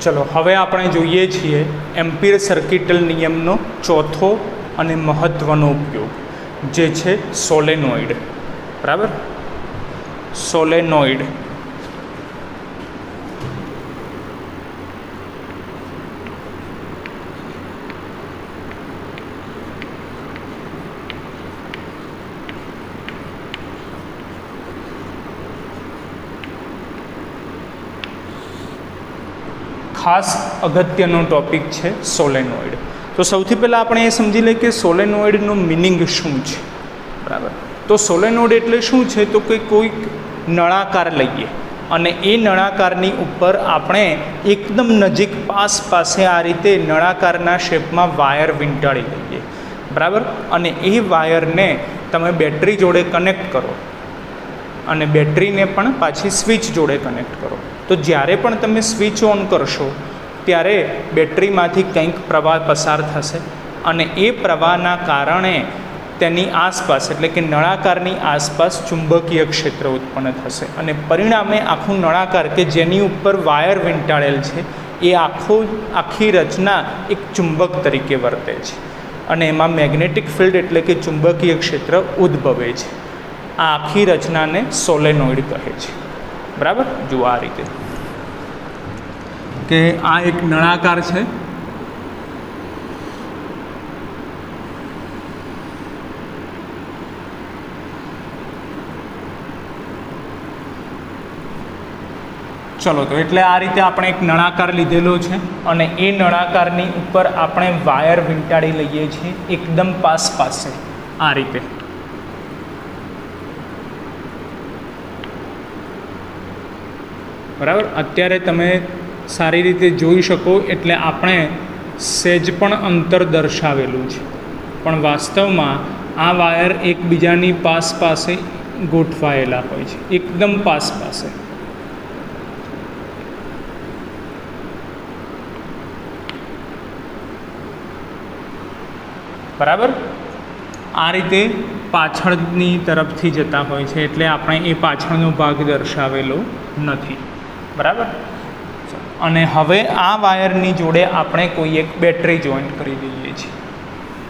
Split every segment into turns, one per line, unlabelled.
चलो हवे आपणे जोईए छीए एम्पीयर सर्किटल नियमनो चौथो अने महत्वनो उपयोग जे छे सोलेनोइड। बराबर, सोलेनोइड खास अगत्यनो टॉपिक है सोलेनोइड। तो सौथी पहला आपणे ए समझी ले कि सोलेनोइडनो मीनिंग शुं छे। बराबर, तो सोलेनोइड एटले शुं छे तो कि कोई नळाकार लईए अने ए नळाकारनी उपर आपणे एकदम नजीक पासे आ रीते नळाकारना शेपमां वायर वींटाळी लईए। बराबर, अने ए वायरने तमे बेटरी जोड़े कनेक्ट करो अने बेटरीने पण पाછી स्विच जोड़े कनेक्ट करो। तो ज्यारे पण तमे स्विच ऑन करशो त्यारे बेटरीमांथी कंईक प्रवाह पसार थशे अने ए प्रवाहना कारणे तेनी आसपास एटले के नळाकारनी आसपास चुंबकीय क्षेत्र उत्पन्न थशे अने परिणामे आखुं नळाकार के जेनी उपर वायर वींटाळेल छे ए आखी रचना एक चुंबक तरीके वर्ते छे अने एमां मेग्नेटिक फील्ड एटले के चुंबकीय क्षेत्र उद्भवे छे। आ आखी रचना ने सोलेनोइड कहे छे। बराबर, जो आ रीते के आ एक नळाकार है। चलो तो एटले आ रीते आपणे एक नळाकार लीधेलो छे अने ए नळाकारनी उपर आपणे वायर वींटाळी लईए छीए एकदम पासे आ रीते। बराबर, अत्यारे तमे सारी रीते जोई शको एटले आपणे सेज पण अंतर दर्शावेलुं छे पण वास्तवमां आ वायर एकबीजानी पासे गोठवायेला होय छे, एकदम पासे। बराबर, आ रीते पाछळनी तरफथी जता होय छे एटले आपणे ए पाछळनो भाग दर्शावेलो नथी। बराबर, अने हवे आ वायरनी जोड़े आपणे कोई एक बेटरी जॉइंट करी दईए छीए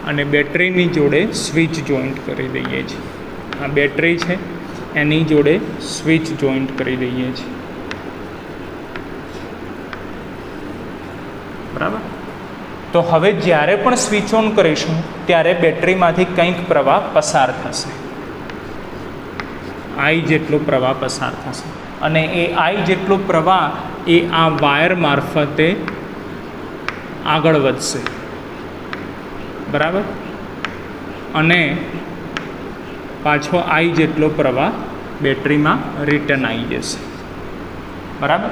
अने बेटरीनी जोड़े स्विच जॉइंट करी दईए छीए। आ बेटरी छे एनी जोड़े स्विच जॉइंट करी दईए छीए। बराबर, तो हवे ज्यारे पण स्विच ऑन करीशुं त्यारे बेटरीमांथी कंईक प्रवाह पसार थशे, आई जेटलो प्रवाह पसार थशे अने ए आई जेटलो प्रवाह ए आ वायर मार्फते आगळ वधशे। बराबर, अने पाछो आई जेटलो प्रवाह बेटरी में रिटर्न आई जशे। बराबर,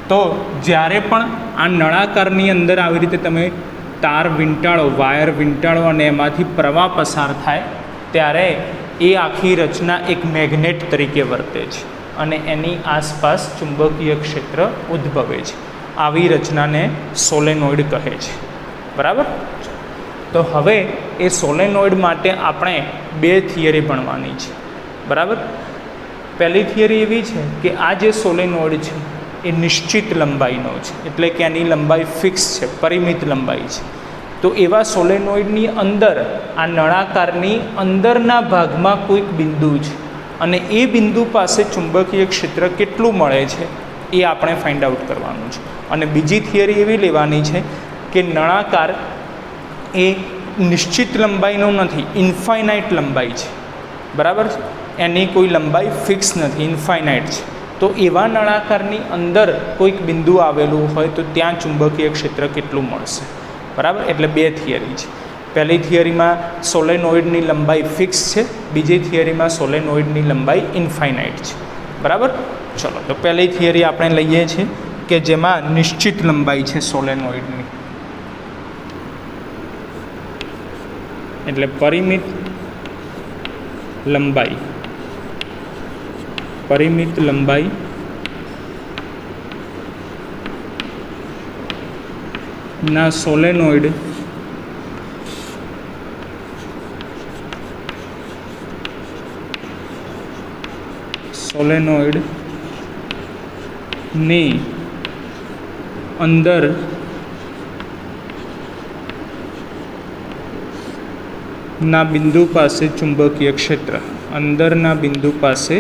तो ज्यारे पण आ नळाकारनी अंदर आवी रीते तमे तार वींटाळो, वायर वींटाळो अने एमांथी प्रवाह पसार थाय त्यारे ए आखी रचना एक मेग्नेट तरीके वर्ते छे अने एनी आसपास चुंबकीय क्षेत्र उद्भवे छे। आवी रचना ने सोलेनोइड कहे छे। बराबर, तो हवे ए सोलेनोइड माटे आपणे बे थियरी भणवानी छे। बराबर, पहली थियरी एवी छे कि आ जे सोलेनोइड छे ए निश्चित लंबाईनो छे एटले के आनी लंबाई फिक्स छे, परिमित लंबाई छे। तो एवा सोलेनोइडनी अंदर आ नळाकारनी अंदरना भागमां कोईक बिंदु छे अने ए बिंदु पासे चुंबकीय क्षेत्र केटलुं मळे छे ए आपणे फाइंड आउट करवानुं छे। अने बीजी थियरी एवी लेवानी छे कि नळाकार ए निश्चित लंबाईनो नथी, इन्फाइनाइट लंबाई छे। बराबर, एनी कोई लंबाई फिक्स नथी, इन्फाइनाइट छे। तो एवा नळाकारनी अंदर कोईक बिंदु आवेलुं होय तो त्यां चुंबकीय क्षेत्र केटलुं मळशे। बराबर, एटले बे थियरी छे। पहली थियरी में सोलेनोइडनी लंबाई फिक्स है, बीजी थियरी में सोलेनोइडनी लंबाई इन्फाइनाइट है। बराबर, चलो तो पहली थियरी आपणे लईए छीए कि जेमां निश्चित लंबाई है सोलेनोइडनी एटले परिमित लंबाई ना सोलेनोइड સોલેનોઇડ ની અંદર ના બિંદુ પાસે ચુંબકીય ક્ષેત્ર, અંદરના બિંદુ પાસે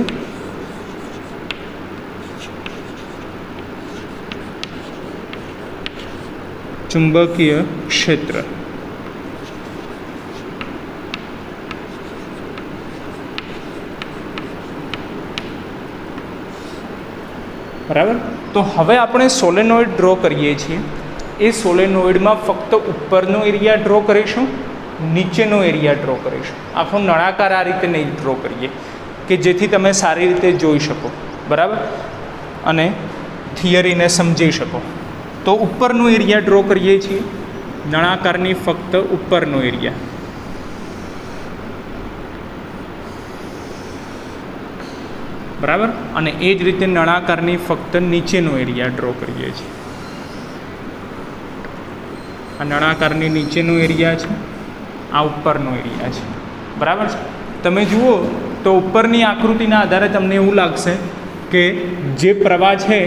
ચુંબકીય ક્ષેત્ર. બરાબર. તો હવે આપણે સોલેનોઇડ ડ્રો કરીએ છીએ. એ સોલેનોઇડમાં ફક્ત ઉપરનો એરિયા ડ્રો કરીશું, નીચેનો એરિયા ડ્રો કરીશું. આખો નળાકાર આ રીતે નહીં ડ્રો કરીએ કે જેથી તમે સારી રીતે જોઈ શકો, બરાબર, અને થિયરીને સમજી શકો. તો ઉપરનો એરિયા ડ્રો કરીએ છીએ, નળાકારની ફક્ત ઉપરનો એરિયા. બરાબર. અને એ જ રીતે નળાકારની ફક્ત નીચેનો એરિયા ડ્રો કરીએ છીએ. આ નળાકારની નીચેનો એરિયા છે, આ ઉપરનો એરિયા છે. બરાબર છે. તમે જુઓ તો ઉપરની આકૃતિના આધારે તમને એવું લાગશે કે જે પ્રવાહ છે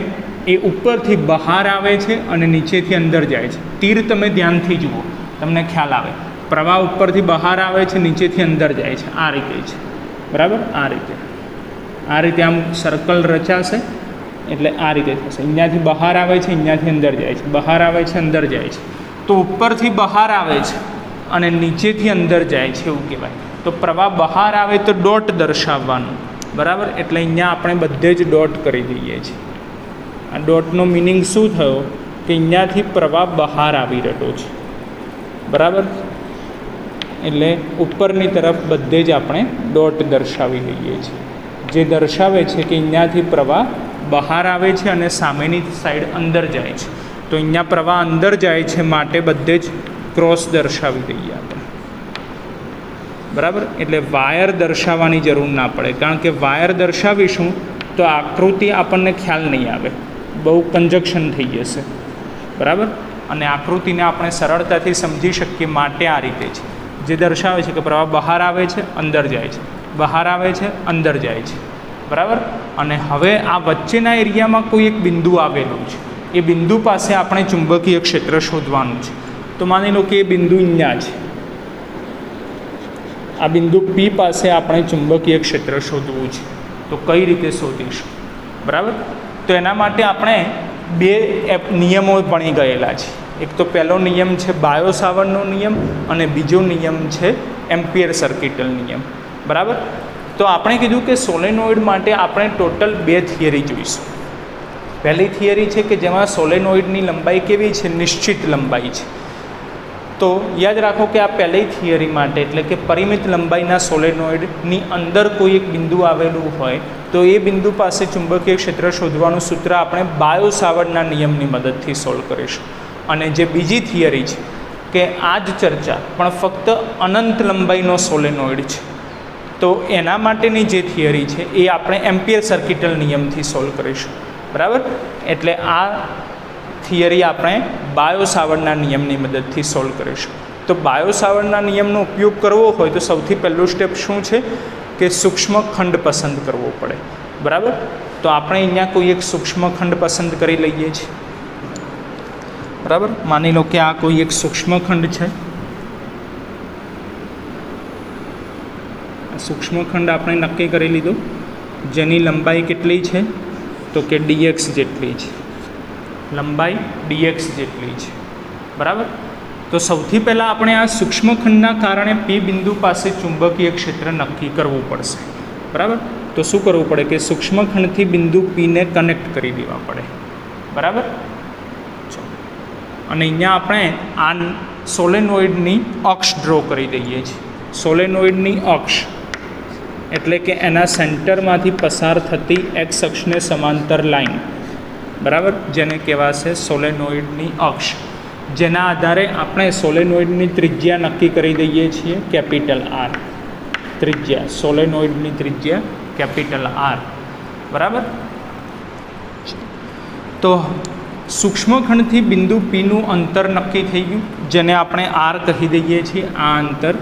એ ઉપરથી બહાર આવે છે અને નીચેથી અંદર જાય છે. તીર તમે ધ્યાનથી જુઓ, તમને ખ્યાલ આવે. પ્રવાહ ઉપરથી બહાર આવે છે, નીચેથી અંદર જાય છે. આ રીતે છે. બરાબર. આ રીતે આમ સર્કલ રચાશે એટલે આ રીતે થશે. અહીંયાથી બહાર આવે છે, અહીંયાથી અંદર જાય છે, બહાર આવે છે, અંદર જાય છે. તો ઉપરથી બહાર આવે છે અને નીચેથી અંદર જાય છે એવું કહેવાય. તો પ્રવાહ બહાર આવે તો ડોટ દર્શાવવાનું. બરાબર. એટલે અહીંયા આપણે બધે જ ડોટ કરી દઈએ છીએ. આ ડોટનો મિનિંગ શું થયો કે અહીંયાથી પ્રવાહ બહાર આવી રહ્યો છે. બરાબર. એટલે ઉપરની તરફ બધે જ આપણે ડોટ દર્શાવી લઈએ છીએ, જે દર્શાવે છે કે અહીંયાથી પ્રવાહ બહાર આવે છે અને સામેની સાઈડ અંદર જાય છે. તો અહીંયા પ્રવાહ અંદર જાય છે માટે બધે જ ક્રોસ દર્શાવી દઈએ આપણે. બરાબર. એટલે વાયર દર્શાવવાની જરૂર ના પડે, કારણ કે વાયર દર્શાવીશું તો આકૃતિ આપણને ખ્યાલ નહીં આવે, બહુ કન્જક્શન થઈ જશે. બરાબર. અને આકૃતિને આપણે સરળતાથી સમજી શકીએ માટે આ રીતે છે, જે દર્શાવે છે કે પ્રવાહ બહાર આવે છે, અંદર જાય છે, બહાર આવે છે, અંદર જાય છે. બરાબર. અને હવે આ વચ્ચેના એરિયામાં કોઈ એક બિંદુ આવેલું છે. એ બિંદુ પાસે આપણે ચુંબકીય ક્ષેત્ર શોધવાનું છે. તો માની લો કે એ બિંદુ અહીંયા છે. આ બિંદુ P પાસે આપણે ચુંબકીય ક્ષેત્ર શોધવું છે. તો કઈ રીતે શોધીશું? બરાબર. તો એના માટે આપણે બે નિયમો ભણી ગયેલા છે. એક તો પહેલો નિયમ છે બાયો સાવર્ટનો નિયમ અને બીજો નિયમ છે એમ્પિયર સર્કિટલ નિયમ. બરાબર. તો આપણે કીધું કે સોલેનોઇડ માટે આપણે ટોટલ બે થિયરી જોઈશું. પહેલી થિયરી છે કે જેમાં સોલેનોઇડની લંબાઈ કેવી છે? નિશ્ચિત લંબાઈ છે. તો યાદ રાખો કે આ પહેલી થિયરી માટે, એટલે કે પરિમિત લંબાઈના સોલેનોઇડની અંદર કોઈ એક બિંદુ આવેલું હોય તો એ બિંદુ પાસે ચુંબકીય ક્ષેત્ર શોધવાનું સૂત્ર આપણે બાયો સાવર્ટના નિયમની મદદથી સોલ્વ કરીશું. અને જે બીજી થિયરી છે કે આ જ ચર્ચા પણ ફક્ત અનંત લંબાઈનો સોલેનોઇડ છે, તો એના માટેની જે થિયરી છે એ આપણે એમ્પિયર સર્કિટલ નિયમથી સોલ્વ કરીશું. બરાબર. એટલે આ થિયરી આપણે બાયો સાવર્ટના નિયમની મદદથી સોલ્વ કરીશું. તો બાયો સાવર્ટના નિયમનો ઉપયોગ કરવો હોય તો સૌથી પહેલું સ્ટેપ શું છે કે સૂક્ષ્મખંડ પસંદ કરવો પડે. બરાબર. તો આપણે અહીંયા કોઈ એક સૂક્ષ્મખંડ પસંદ કરી લઈએ છીએ. બરાબર. માની લો કે આ કોઈ એક સૂક્ષ્મખંડ છે. સૂક્ષ્મખંડ આપણે નક્કી કરી લીધો, જેની લંબાઈ કેટલી છે તો કે dx જેટલી છે. લંબાઈ dx જેટલી છે. બરાબર. તો સૌથી પહેલાં આપણે આ સૂક્ષ્મખંડના કારણે P બિંદુ પાસે ચુંબકીય ક્ષેત્ર નક્કી કરવું પડશે. બરાબર. તો શું કરવું પડે કે સૂક્ષ્મખંડથી બિંદુ Pને કનેક્ટ કરી દેવા પડે. બરાબર. અને અહીંયા આપણે આ સોલેનોઇડની અક્ષ ડ્રો કરી દઈએ છીએ. સોલેનોઇડની અક્ષ એટલે કે એના સેન્ટરમાંથી પસાર થતી એક્સ અક્ષને સમાંતર લાઈન. બરાબર. જેને કહેવાશે સોલેનોઇડની અક્ષ. જેના આધારે આપણે સોલેનોઇડની ત્રિજ્યા નક્કી કરી દઈએ છીએ કેપિટલ R. ત્રિજ્યા, સોલેનોઇડની ત્રિજ્યા કેપિટલ R. બરાબર. તો સૂક્ષ્મખંડથી બિંદુ Pનું અંતર નક્કી થઈ ગયું, જેને આપણે R કહી દઈએ છીએ. આ અંતર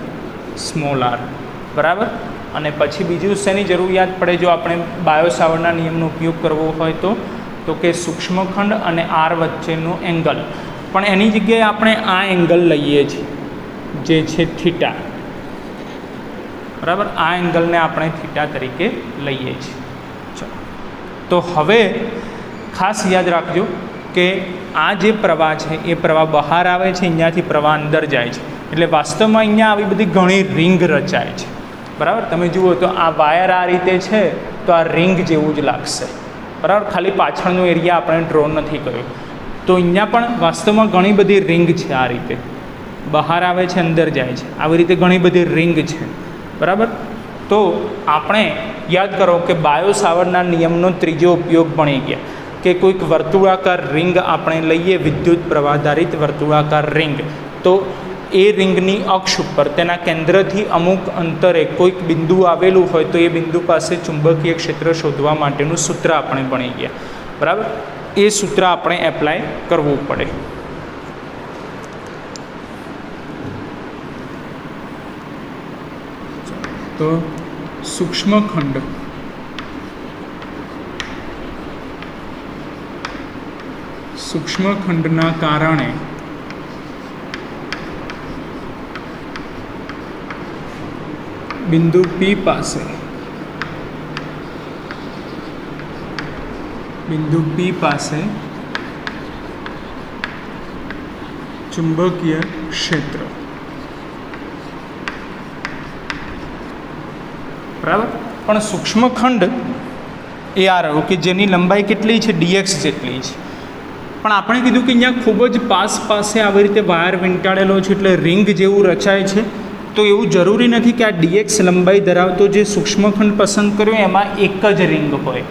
સ્મોલ r. બરાબર. અને પછી બીજું શેની જરૂરિયાત પડે જો આપણે બાયો સાવર્ટના નિયમનો ઉપયોગ કરવો હોય? તો તો કે સૂક્ષ્મખંડ અને આર વચ્ચેનું એંગલ, પણ એની જગ્યાએ આપણે આ એંગલ લઈએ છીએ જે છે થીટા, બરાબર. આ એંગલને આપણે થીટા તરીકે લઈએ છીએ. ચલો, તો હવે ખાસ યાદ રાખજો કે આ જે પ્રવાહ છે એ પ્રવાહ બહાર આવે છે, અહીંયાથી પ્રવાહ અંદર જાય છે, એટલે વાસ્તવમાં અહીંયા આવી બધી ઘણી રિંગ રચાય છે, બરાબર. તમે જુઓ તો આ વાયર આ રીતે છે તો આ રિંગ જેવું જ લાગશે, બરાબર. ખાલી પાછળનો એરિયા આપણે ડ્રો નથી કર્યો. તો અહીંયા પણ વાસ્તવમાં ઘણી બધી રિંગ છે, આ રીતે બહાર આવે છે, અંદર જાય છે, આવી રીતે ઘણી બધી રિંગ છે, બરાબર. તો આપણે યાદ કરો કે બાયો સાવર્ટના નિયમનો ત્રીજો ઉપયોગ ભણી ગયા કે કોઈક વર્તુળાકાર રિંગ આપણે લઈએ, વિદ્યુત પ્રવાહધારિત વર્તુળાકાર રિંગ, તો એ રિંગની અક્ષ ઉપર તેના કેન્દ્રથી અમુક અંતરે કોઈક બિંદુ આવેલું હોય તો એ બિંદુ પાસે ચુંબકીય ક્ષેત્ર શોધવા માટેનું સૂત્ર આપણે ભણી ગયા, બરાબર. એ સૂત્ર આપણે એપ્લાય કરવું પડે. તો સૂક્ષ્મખંડ સૂક્ષ્મખંડના કારણે બિંદુ P પાસે ચુંબકીય ક્ષેત્ર, બરાબર. પણ સૂક્ષ્મખંડ એ આ રહ્યો કે જેની લંબાઈ કેટલી છે, dx જેટલી છે. પણ આપણે કીધું કે અહીંયા ખૂબ જ પાસે આવી રીતે વાયર વીંટાળેલો છે એટલે રિંગ જેવું રચાય છે. તો એવું જરૂરી નથી કે આ dx લંબાઈ ધરાવતો જે સૂક્ષ્મખંડ પસંદ કર્યો એમાં એક જ રિંગ હોય.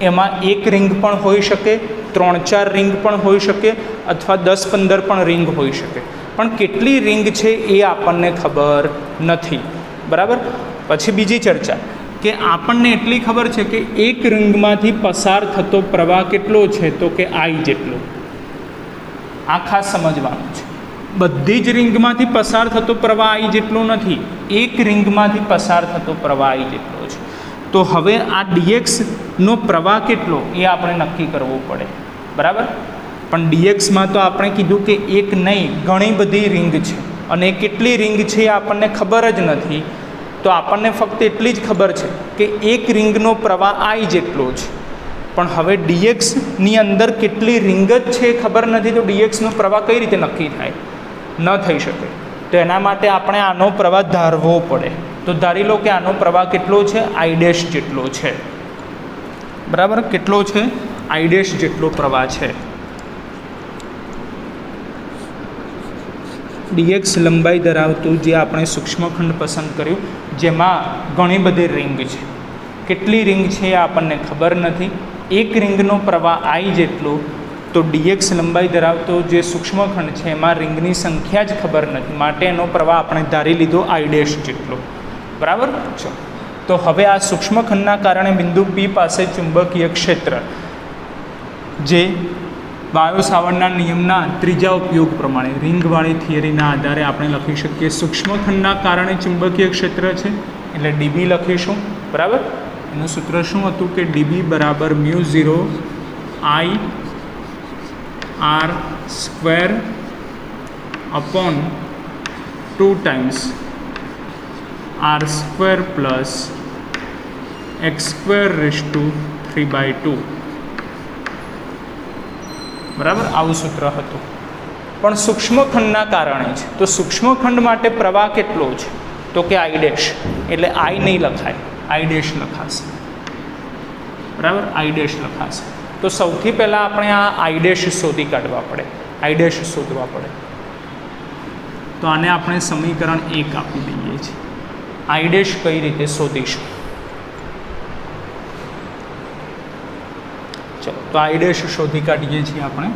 એમાં એક રિંગ પણ હોઈ શકે, 3-4 રિંગ પણ હોઈ શકે, અથવા 10-15 પણ રિંગ હોઈ શકે. પણ કેટલી રિંગ છે એ આપણને ખબર નથી, બરાબર. પછી બીજી ચર્ચા કે આપણને એટલી ખબર છે કે એક રિંગમાંથી પસાર થતો પ્રવાહ કેટલો છે, તો કે I જેટલો. આ ખાસ સમજવાનું છે. બધી જ રિંગમાંથી પસાર થતો પ્રવાહ I જેટલો નથી, એક રિંગમાંથી પસાર થતો પ્રવાહ I જેટલો છે. તો હવે આ dxનો પ્રવાહ કેટલો એ આપણે નક્કી કરવું પડે, બરાબર. પણ dxમાં તો આપણે કીધું કે એક નહીં ઘણી બધી રિંગ છે, અને કેટલી રિંગ છે એ આપણને ખબર જ નથી. તો આપણને ફક્ત એટલી જ ખબર છે કે એક રિંગનો પ્રવાહ I જેટલો છે, પણ હવે dxની અંદર કેટલી રિંગ જ છે એ ખબર નથી. તો dxનો પ્રવાહ કઈ રીતે નક્કી થાય? ન થઈ શકે. તો એના માટે આપણે આનો પ્રવાહ ધારવો પડે. તો ધારી લો કે આનો પ્રવાહ કેટલો છે, I' જેટલો છે, બરાબર. કેટલો છે? I' જેટલો પ્રવાહ છે. dx લંબાઈ ધરાવતું જે આપણે સૂક્ષ્મખંડ પસંદ કર્યું જેમાં ઘણી બધી રિંગ છે. કેટલી રિંગ છે એ આપણને ખબર નથી. એક રિંગનો પ્રવાહ I જેટલો, તો dx લંબાઈ ધરાવતો જે સૂક્ષ્મખંડ છે એમાં રિંગની સંખ્યા જ ખબર નથી, માટે એનો પ્રવાહ આપણે ધારી લીધો I' જેટલો, બરાબર. તો હવે આ સૂક્ષ્મખંડના કારણે બિંદુ P પાસે ચુંબકીય ક્ષેત્ર, જે બાયો સાવર્ટના નિયમના ત્રીજા ઉપયોગ પ્રમાણે રિંગવાળી થિયરીના આધારે આપણે લખી શકીએ સૂક્ષ્મખંડના કારણે ચુંબકીય ક્ષેત્ર છે, એટલે dB લખીશું, બરાબર. એનું સૂત્ર શું હતું કે dB બરાબર μ0 I r² upon 2 times r² plus x²⁵ બરાબર. આવું સૂત્ર હતું. પણ સૂક્ષ્મખંડના કારણે છે, તો સૂક્ષ્મખંડ માટે પ્રવાહ કેટલો છે, તો કે I', એટલે I નહીં લખાય, I' લખાશે, બરાબર. I' લખાશે. તો સૌથી પહેલાં આપણે આ I' શોધી કાઢવા પડે, I' શોધવા પડે. તો આને આપણે સમીકરણ 1 આપી દઈએ છીએ. I' કઈ રીતે શોધીશું? ચલો, તો I' શોધી કાઢીએ છીએ આપણે.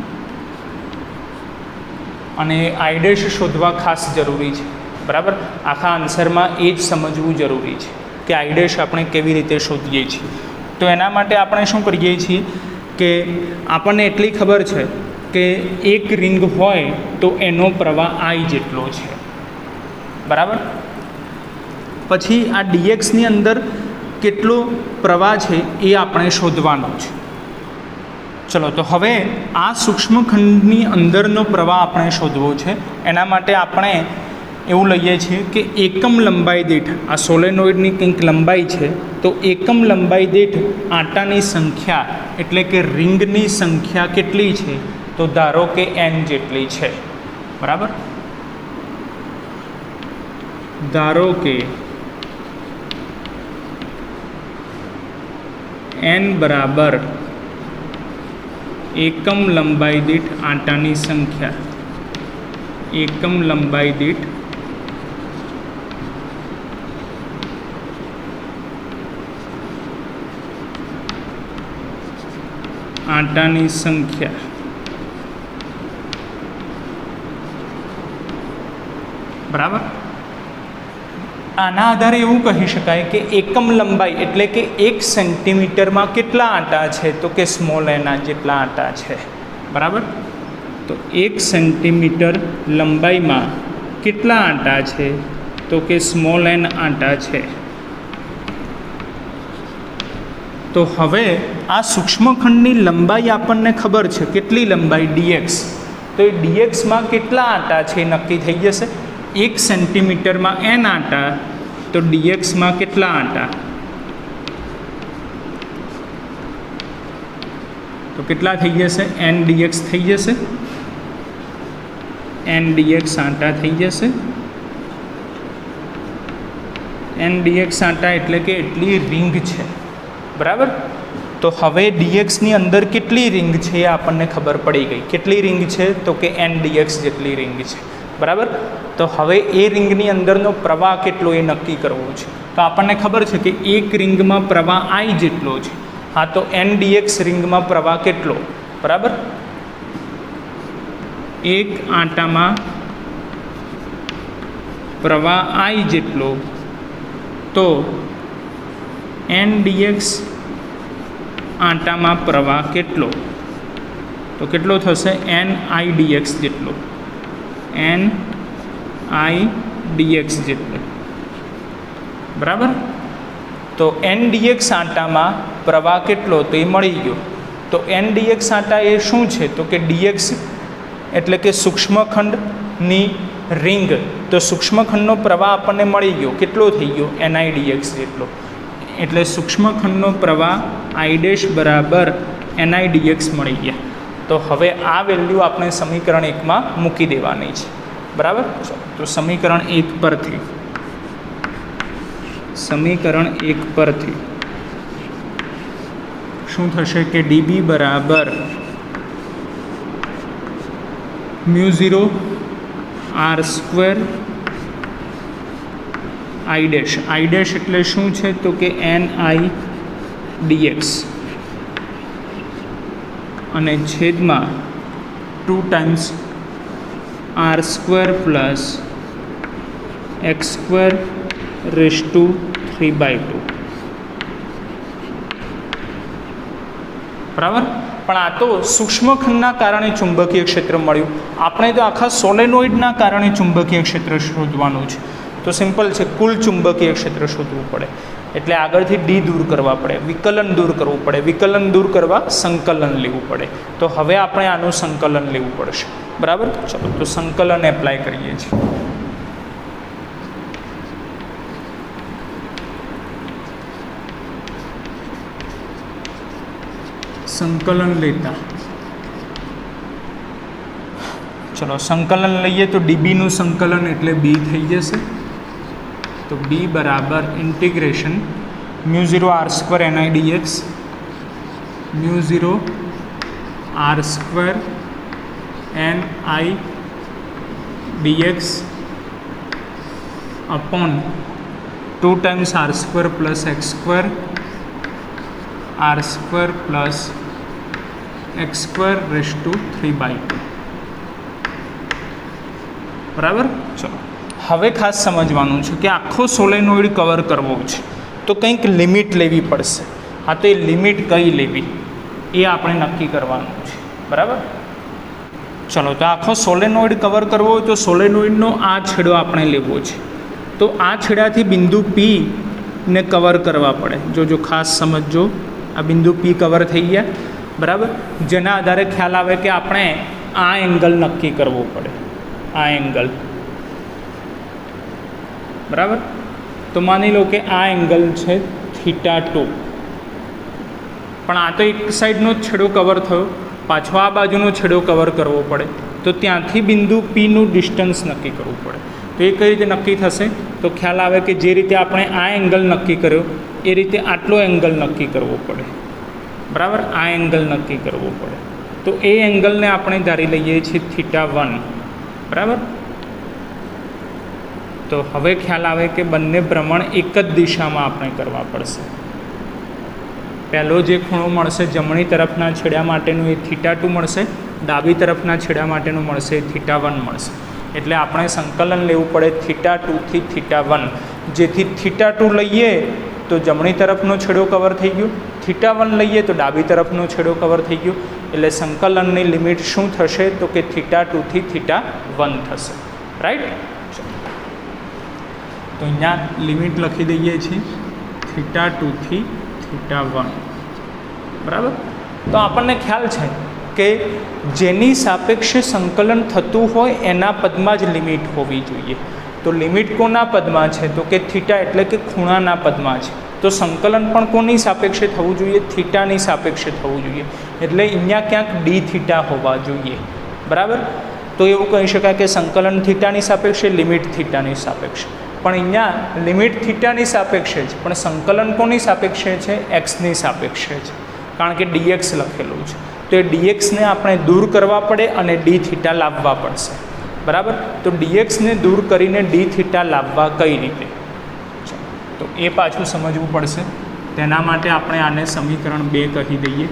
અને I' શોધવા ખાસ જરૂરી છે, બરાબર. આખા આન્સરમાં એ જ સમજવું જરૂરી છે કે I' આપણે કેવી રીતે શોધીએ છીએ. તો એના માટે આપણે શું કરીએ છીએ કે આપણને એટલી ખબર છે કે એક રિંગ હોય તો એનો પ્રવાહ I જેટલો છે, બરાબર. પછી આ dxની અંદર કેટલો પ્રવાહ છે એ આપણે શોધવાનો છે, ચલો તો હવે આ સૂક્ષ્મખંડની અંદરનો પ્રવાહ આપણે શોધવો છે. એના માટે આપણે એવું લઈએ છીએ કે એકમ લંબાઈ દીઠ આ સોલેનોઇડની કંઈક લંબાઈ છે, તો એકમ લંબાઈ દીઠ આંટાની સંખ્યા એટલે કે રિંગની સંખ્યા કેટલી છે, તો ધારો કે n જેટલી છે. બરાબર, ધારો કે n બરાબર એકમ લંબાઈ દીઠ આંટાની સંખ્યા, એકમ લંબાઈ દીઠ આંટાની સંખ્યા. બરાબર, આના આધારે એવું કહી શકાય કે એકમ લંબાઈ એટલે કે 1 સેન્ટીમીટરમાં કેટલા આંટા છે, તો કે સ્મોલ n જેટલા આંટા છે. બરાબર, તો 1 સેન્ટીમીટર લંબાઈમાં કેટલા આંટા છે, તો કે સ્મોલ n આંટા છે. તો હવે આ સૂક્ષ્મખંડની લંબાઈ આપણને ખબર છે, કેટલી લંબાઈ dx, તો એ dxમાં કેટલા આંટા છે એ નક્કી થઈ જશે. 1 સેન્ટીમીટરમાં n આંટા, તો dxમાં કેટલા આંટા, તો કેટલા થઈ જશે, n dx થઈ જશે, n dx આંટા થઈ જશે. n dx આંટા એટલે કે એટલી રિંગ છે. બરાબર, તો હવે dxની અંદર કેટલી રિંગ છે એ આપણને ખબર પડી ગઈ. કેટલી રિંગ છે, તો કે n dx જેટલી રિંગ છે. બરાબર, તો હવે એ રિંગની અંદરનો પ્રવાહ કેટલો એ નક્કી કરવો છે. તો આપણને ખબર છે કે એક રિંગમાં પ્રવાહ I જેટલો છે. હા, તો n dx રિંગમાં પ્રવાહ કેટલો. બરાબર, એક આંટામાં પ્રવાહ I જેટલો, તો n dx આંટામાં પ્રવાહ કેટલો, તો કેટલો થશે, n I dx જેટલો, n I dx જેટલો. બરાબર, તો n dx આંટામાં પ્રવાહ કેટલો, તો એ મળી ગયો. તો n dx આંટા એ શું છે, તો કે dx એટલે કે સૂક્ષ્મખંડની રિંગ. તો સૂક્ષ્મખંડનો પ્રવાહ આપણને મળી ગયો, કેટલો થઈ ગયો, ni dx જેટલો. એટલે સૂક્ષ્મખંડનો પ્રવાહ I ડેશ બરાબર ni dx મળી ગયા. તો હવે આ વેલ્યુ આપણે સમીકરણ 1માં મૂકી દેવાની છે. બરાબર, તો સમીકરણ 1 પરથી શું થશે કે dB બરાબર μ0 r² I ડેશ એટલે શું છે, તો કે ni dx અને છેદમાં 2 times r² plus x² raise to 3/2. બરાબર, પણ આ તો સૂક્ષ્મખંડના કારણે ચુંબકીય ક્ષેત્ર મળ્યું. આપણે તો આખા સોલેનોઇડના કારણે ચુંબકીય ક્ષેત્ર શોધવાનું છે. તો સિમ્પલ છે, કુલ ચુંબકીય ક્ષેત્ર શોધવું પડે. એટલે આગળથી ડી દૂર કરવા પડે, વિકલન દૂર કરવું પડે. વિકલન દૂર કરવા સંકલન લેવું પડે. તો હવે આપણે આનું સંકલન લેવું પડશે. બરાબર, ચલો તો સંકલન એપ્લાય કરીએ છીએ. સંકલન લેતા ચલો સંકલન લઈએ તો ડીબીનું સંકલન એટલે બી થઈ જશે. તો બી બરાબર integration μ0 r² ni dx μ0 r² ni dx upon 2 times r² plus x² r² plus x² raise to 3/2. બરાબર, ચલો હવે ખાસ સમજવાનું છે કે આખો સોલેનોઇડ કવર કરવો છે તો કંઈક લિમિટ લેવી પડશે. હા, તો એ લિમિટ કઈ લેવી એ આપણે નક્કી કરવાનું છે. બરાબર, ચલો તો આખો સોલેનોઇડ કવર કરવો હોય તો સોલેનોઇડનો આ છેડો આપણે લેવો છે. તો આ છેડાથી બિંદુ પી ને કવર કરવા પડે. જો ખાસ સમજો, આ બિંદુ પી કવર થઈ ગયા. બરાબર, જેના આધારે ખ્યાલ આવે કે આપણે આ એંગલ નક્કી કરવો પડે, આ એંગલ, બરાબર. તો માની લો કે આ એંગલ છે θ2, પણ આ તો એક સાઈડનો જ છેડો કવર થયો, પાછો આ બાજુનો છેડો કવર કરવો પડે, તો ત્યાંથી બિંદુ Pનું ડિસ્ટન્સ નક્કી કરવું પડે. તો એ કઈ રીતે નક્કી થશે? તો ખ્યાલ આવે કે જે રીતે આપણે આ એંગલ નક્કી કર્યો એ રીતે આટલો એંગલ નક્કી કરવો પડે, બરાબર, આ એંગલ નક્કી કરવો પડે. તો એ એંગલને આપણે ધારી લઈએ છીએ θ1, બરાબર. તો હવે ખ્યાલ આવે કે બંને ભ્રમણ એક જ દિશામાં આપણે કરવા પડશે. પહેલો જે ખૂણો મળશે જમણી તરફના છેડા માટેનું એ θ2 મળશે, ડાબી તરફના છેડા માટેનું મળશે એ θ1 મળશે. એટલે આપણે સંકલન લેવું પડે θ2 થી θ1, જેથી θ2 લઈએ તો જમણી તરફનો છેડો કવર થઈ ગયો, θ1 લઈએ તો ડાબી તરફનો છેડો કવર થઈ ગયો. એટલે સંકલનની લિમિટ શું થશે? તો કે θ2 થી θ1 થશે, રાઈટ. તો અહીંયા લિમિટ લખી દઈએ છીએ θ2 થી θ1, બરાબર. તો આપણને ખ્યાલ છે કે જેની સાપેક્ષે સંકલન થતું હોય એના પદમાં જ લિમિટ હોવી જોઈએ. તો લિમિટ કોના પદમાં છે? તો કે θ એટલે કે ખૂણાના પદમાં છે. તો સંકલન પણ કોની સાપેક્ષે થવું જોઈએ? θની સાપેક્ષે થવું જોઈએ. એટલે અહીંયા ક્યાંક dθ હોવા જોઈએ, બરાબર. તો એવું કહી શકાય કે સંકલન θની સાપેક્ષે, લિમિટ θની સાપેક્ષે. પણ અહીંયા લિમિટ θની સાપેક્ષે છે, પણ સંકલન કોની સાપેક્ષે છે? xની સાપેક્ષે છે, કારણ કે dx લખેલું છે. તો એ dxને આપણે દૂર કરવા પડે અને dθ લાવવા પડશે, બરાબર. તો dxને દૂર કરીને dθ લાવવા કઈ રીતે? તો એ પાછું સમજવું પડશે. તેના માટે આપણે આને સમીકરણ 2 કહી દઈએ,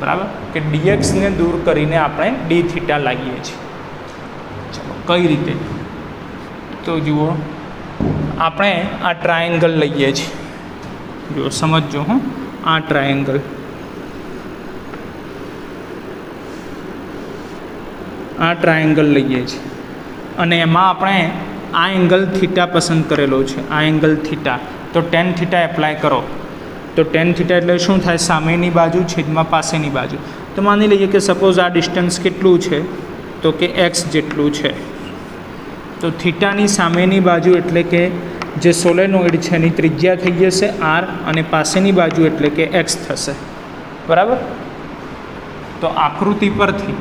બરાબર, કે dxને દૂર કરીને આપણે dθ લાવીએ છીએ. ચલો, કઈ રીતે? તો જુઓ, આપણે આ ટ્રાયેંગલ લઈએ છીએ, જુઓ સમજજો. આ ટ્રાયેંગલ, આ ટ્રાયેંગલ લઈએ છીએ અને એમાં આપણે આ એંગલ θ પસંદ કરેલો છે, આ એંગલ θ. તો tan θ એપ્લાય કરો તો tan θ એટલે શું થાય? સામેની બાજુ છેદમાં પાસેની બાજુ. તો માની લઈએ કે સપોઝ આ ડિસ્ટન્સ કેટલું છે? તો કે x જેટલું છે. તો θની સામેની બાજુ એટલે કે જે સોલેનોઇડ છે એની ત્રિજ્યા થઈ જશે r, અને પાસેની બાજુ એટલે કે x થશે, બરાબર. તો આકૃતિ પરથી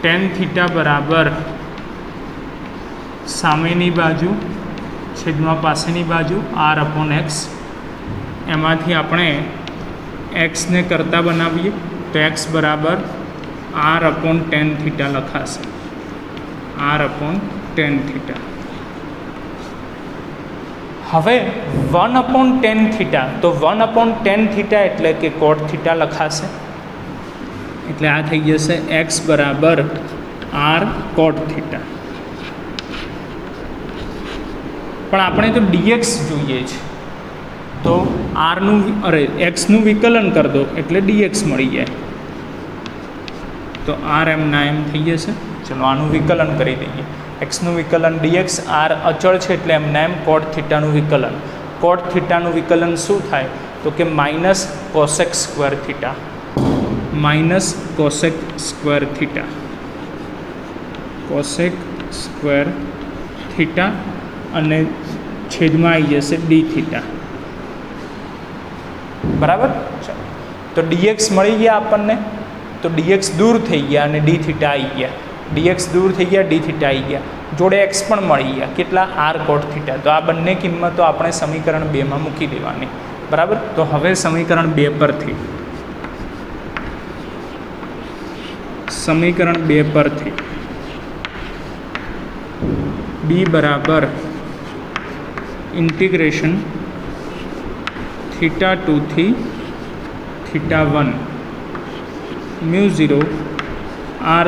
tan θ બરાબર સામેની બાજુ છેદમાં પાસેની બાજુ r/x. એમાંથી આપણે xને કરતા બનાવીએ તો x બરાબર r/tan θ લખાશે, r/tan θ. હવે 1/tan θ, તો 1/tan θ એટલે કે cot θ લખાશે. એટલે આ થઈ જશે x બરાબર r cot θ. પણ આપણે તો dx જોઈએ છે, તો xનું વિકલન કરી દો એટલે dx મળી જાય. તો r એમના એમ થઈ જશે. ચલો આનું વિકલન કરી દઈએ. xનું વિકલન dx, r અચળ છે એટલે એમના એમ cot θનું વિકલન. cot θનું વિકલન શું થાય? તો કે minus cosec square θ, minus cosec square θ, cosec square θ, અને છેદમાં આવી જશે dθ, બરાબર. તો dx મળી ગયા આપણને. તો dx દૂર થઈ ગયા અને dθ આવી ગયા. dx દૂર થઈ ગયા, dθ આવી ગયા, જોડે x પણ મળી ગયા. કેટલા? r cot θ. તો આ બંને કિંમતો આપણે સમીકરણ 2 મૂકી દેવાની, બરાબર. તો હવે સમીકરણ 2 પરથી b બરાબર ઇન્ટિગ્રેશન θ2 થી θ1 μ0 r²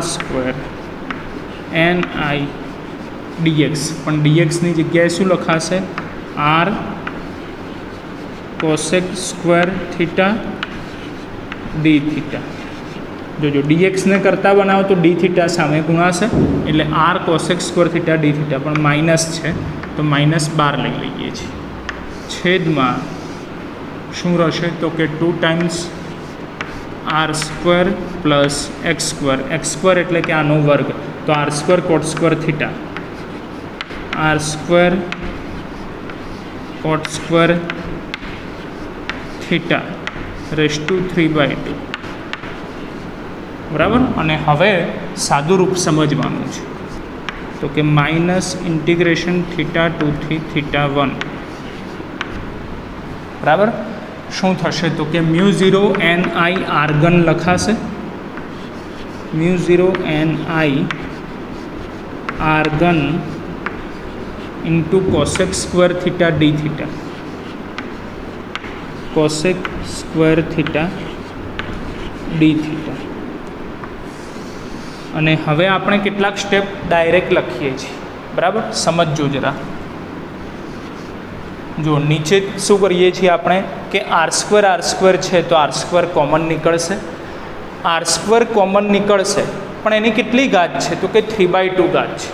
ni dx. પણ dxની જગ્યાએ શું લખાશે? r cosec સ્ક્વેર θ dθ, જો dx ને કરતાં બનાવો તો d થીટા સામે ગુણાશે એટલે r cosec square theta d theta પણ માઇનસ છે તો -12 લઈ લઈએ છીએ છેદમાં શું રહેશે તો કે 2 times r square plus x square એટલે કે આનો વર્ગ તો r square cot square theta r square cot square theta raise to 3/2 બરાબર. અને હવે સાદું રૂપ સમજવાનું છે તો કે માઇનસ ઇન્ટિગ્રેશન થીટા 2 થી થીટા 1 બરાબર. શું થશે તો કે μ0 ni r ઘન લખાશે μ0 ni r ઘન into cosec square theta d theta cosec square theta d theta. અને હવે આપણે કેટલાક સ્ટેપ ડાયરેક્ટ લખીએ છીએ બરાબર. સમજજો જરા. જો નીચે શું કરીએ છીએ આપણે કે r સ્ક્વેર છે તો r સ્ક્વેર કોમન નીકળશે r સ્ક્વેર કોમન નીકળશે પણ એની કેટલી ઘાત છે તો કે 3/2 ઘાત છે.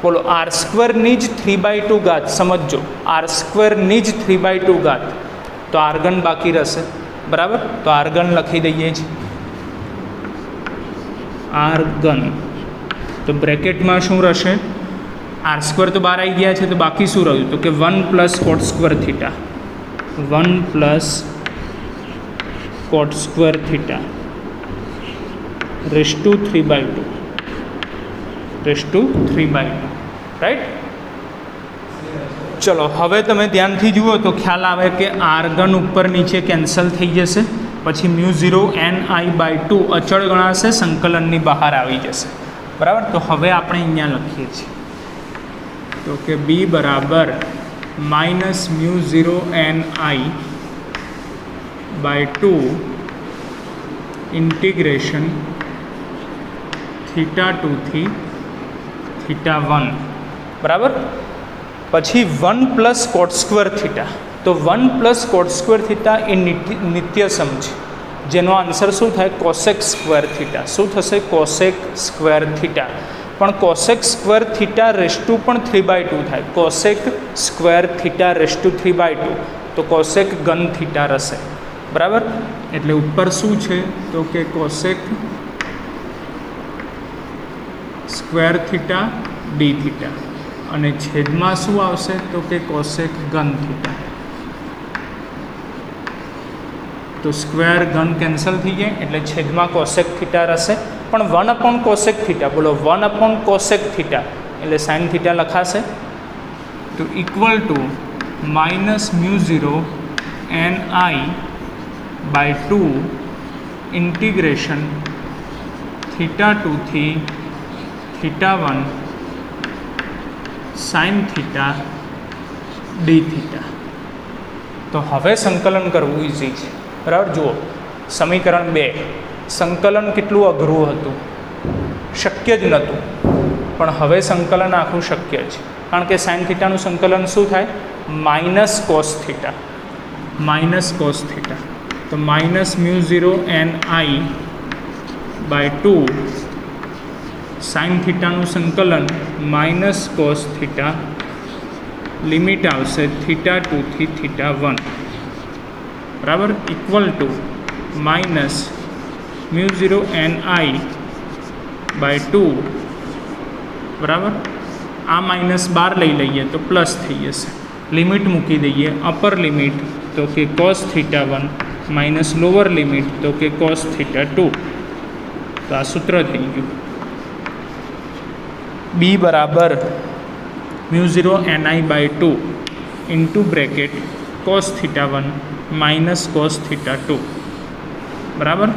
બોલો r સ્ક્વેરની જ 3/2 ઘાત સમજો r સ્ક્વેરની જ 3/2 ઘાત તો r ઘન બાકી રહેશે બરાબર. તો r ઘન લખી દઈએ છીએ r ઘન તો બ્રેકેટમાં શું રહેશે r સ્ક્વેર તો બહાર આવી ગયા છે તો બાકી શું રહ્યું તો કે 1 plus cot square theta 1 plus cot square theta raise to 3/2 right. ચલો હવે તમે ધ્યાનથી જુઓ તો ખ્યાલ આવે કે r ઘન ઉપર નીચે કેન્સલ થઈ જશે પછી μ0 ni/2 અચળ ગણાશે સંકલનની બહાર આવી જશે બરાબર. તો હવે આપણે અહીંયા લખીએ છીએ તો કે b બરાબર માઇનસ μ0 ni/2 ઇન્ટિગ્રેશન થીટા 2 થી થીટા 1 બરાબર. પછી 1 પ્લસ કોટ સ્ક્વેર થીટા તો 1 પ્લસ કોટ સ્ક્વેર થીટા એ નિત્યસમ છે જેનો આન્સર શું થાય કોસેક સ્ક્વેર થીટા. શું થશે કોસેક સ્ક્વેર થીટા પણ cosec square theta raise to પણ 3/2 થાય cosec square theta raise to 3/2 તો કોસેક ઘન થીટા રહેશે બરાબર. એટલે ઉપર શું છે તો કે cosec square theta d theta અને છેદમાં શું આવશે તો કે કોસેક ઘન થીટા. તો સ્ક્વેર ઘન કેન્સલ થઈ જાય એટલે છેદમાં કોસેક થીટા રહેશે પણ 1 કોસેક થીટા બોલો 1 કોસેક થીટા એટલે સાઇન થીટા લખાશે તો equal to minus μ0 ni/2 integration theta 2 થી theta 1 sine theta d theta. તો હવે સંકલન કરવું ઇઝી છે બરાબર. જુઓ સમીકરણ 2 સંકલન કેટલું અઘરું હતું શક્ય જ નહોતું પણ હવે સંકલન આખું શક્ય છે કારણ કે સાઇન થીટાનું સંકલન શું થાય માઇનસ કોસ થીટા તો માઇનસ μ0 ni/2 સાઇન થીટાનું સંકલન માઇનસ કોસ થીટા લિમિટ આવશે થીટા 2 થી થીટા 1 બરાબર ઇક્વલ ટુ માઇનસ μ0 ni/2 બરાબર. આ -12 લઈ લઈએ તો પ્લસ થઈ જશે લિમિટ મૂકી દઈએ અપર લિમિટ તો કે cos theta 1 minus lower limit તો કે કોસ થીટા 2 તો આ સૂત્ર થઈ ગયું b બરાબર μ0 ni/2 into bracket cos theta 1 minus cos theta 2 બરાબર.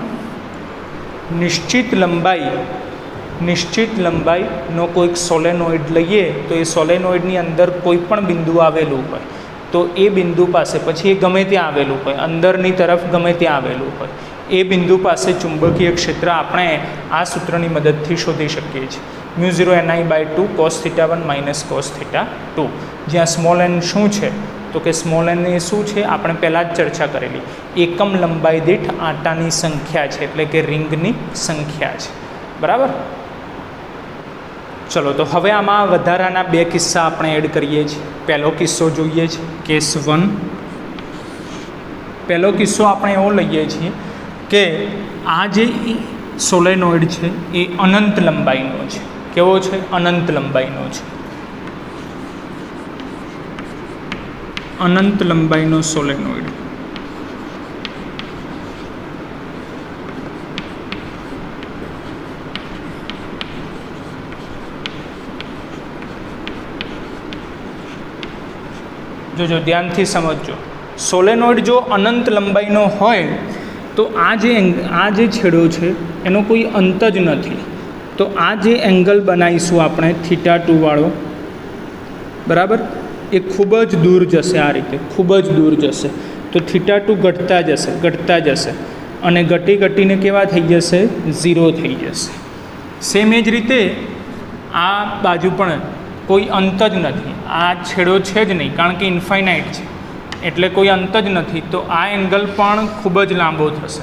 નિશ્ચિત લંબાઈનો કોઈક સોલેનોઇડ લઈએ તો એ સોલેનોઇડની અંદર કોઈ પણ બિંદુ આવેલું હોય તો એ બિંદુ પાસે પછી એ ગમે ત્યાં આવેલું હોય અંદરની તરફ ગમે ત્યાં આવેલું હોય એ બિંદુ પાસે ચુંબકીય ક્ષેત્ર આપણે આ સૂત્રની મદદથી શોધી શકીએ છીએ μ0 ni/2 cos θ1 minus cos θ2 જ્યાં સ્મોલ n શું છે તો કે સ્મોલ એન એ શું છે, આપણે પહેલાં જ ચર્ચા કરેલી, એકમ લંબાઈ દીઠ આંટાની સંખ્યા છે, એટલે કે રિંગની સંખ્યા છે. બરાબર. ચલો તો હવે આમાં વધારાના 2 કિસ્સા આપણે એડ કરીએ છીએ. પહેલો કિસ્સો જોઈએ છે, કેસ 1. પહેલો કિસ્સો આપણે એવો લઈએ છીએ કે આ જે સોલેનોઇડ છે એ અનંત લંબાઈનો છે. કેવો છે? અનંત લંબાઈનો છે. અનંત લંબાઈનો સોલેનોઇડ. જોજો, ધ્યાનથી સમજજો. સોલેનોઇડ જો અનંત લંબાઈનો હોય તો આ જે છેડો છે એનો કોઈ અંત જ નથી. તો આ જે એંગલ બનાવીશું આપણે θ2 વાળો, બરાબર, એ ખૂબ જ દૂર જશે. આ રીતે ખૂબ જ દૂર જશે. તો θ2 ઘટતા જશે અને ઘટીને કેવા થઈ જશે? 0 થઈ જશે. સેમ એ જ રીતે આ બાજુ પણ કોઈ અંત જ નથી. આ છેડો છે જ નહીં, કારણ કે ઇન્ફાઇનાઇટ છે, એટલે કોઈ અંત જ નથી. તો આ એંગલ પણ ખૂબ જ લાંબો થશે.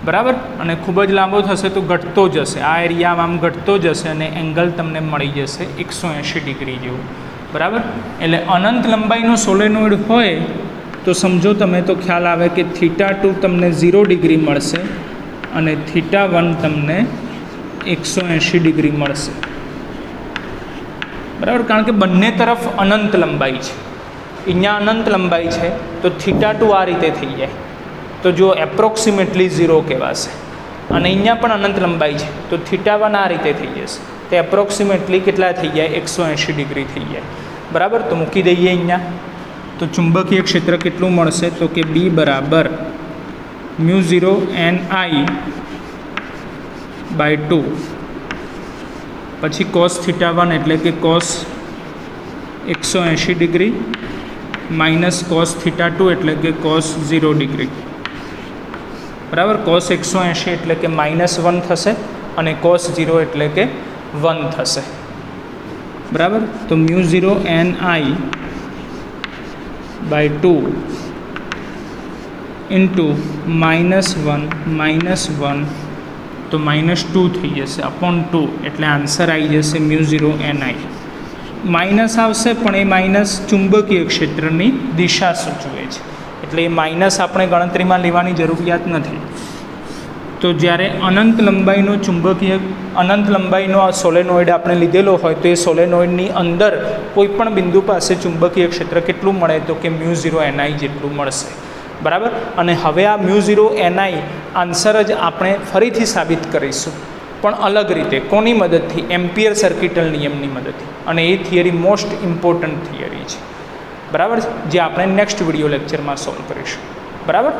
બરાબર. અને ખૂબ જ લાંબો થશે તો ઘટતો જશે. આ એરિયામાં આમ ઘટતો જશે અને એંગલ તમને મળી જશે 180 ડિગ્રી જેવું. બરાબર. એટલે અનંત લંબાઈનો સોલેનોઇડ હોય તો સમજો તમે, તો ખ્યાલ આવે કે θ2 તમને 0 ડિગ્રી મળશે અને θ1 તમને 180 ડિગ્રી મળશે. બરાબર. કારણ કે બંને તરફ અનંત લંબાઈ છે. અહીંયા અનંત લંબાઈ છે તો θ2 આ રીતે થઈ જાય તો જો એપ્રોક્સિમેટલી 0 કહેવાશે. અને અહીંયા પણ અનંત લંબાઈ છે તો θ1 આ રીતે થઈ જશે. તે એપ્રોક્સિમેટલી કેટલા થઈ જાય? 180 ડિગ્રી થઈ જાય. બરાબર. તો મૂકી દઈએ અહીંયા. તો ચુંબકીય ક્ષેત્ર કેટલું મળશે? તો કે B બરાબર μ0 n I/2 પછી cos θ1 એટલે કે cos 180 ડિગ્રી માઇનસ cos θ2 એટલે કે cos 0 ડિગ્રી. બરાબર. cos 180 એટલે કે -1 થશે અને cos 0 એટલે કે 1 થશે. બરાબર. તો μ0 n I/2 ઇન્ટુ -1 તો -2 થઈ જશે /2 એટલે આન્સર આવી જશે μ0 n I. માઇનસ આવશે પણ એ માઇનસ ચુંબકીય ક્ષેત્રની દિશા સૂચવે છે, એટલે એ માઇનસ આપણે ગણતરીમાં લેવાની જરૂરિયાત નથી. તો જ્યારે અનંત લંબાઈનો આ સોલેનોઇડ આપણે લીધેલો હોય તો એ સોલેનોઇડની અંદર કોઈ પણ બિંદુ પાસે ચુંબકીય ક્ષેત્ર કેટલું મળે? તો કે μ0 n I જેટલું મળશે. બરાબર. અને હવે આ μ0 n I આન્સર જ આપણે ફરીથી સાબિત કરીશું, પણ અલગ રીતે. કોની મદદથી? એમ્પિયર સર્કિટલ નિયમની મદદથી. અને એ થિયરી મોસ્ટ ઇમ્પોર્ટન્ટ થિયરી છે. બરાબર. જે આપણે નેક્સ્ટ વિડીયો લેક્ચરમાં સોલ્વ કરીશું. બરાબર.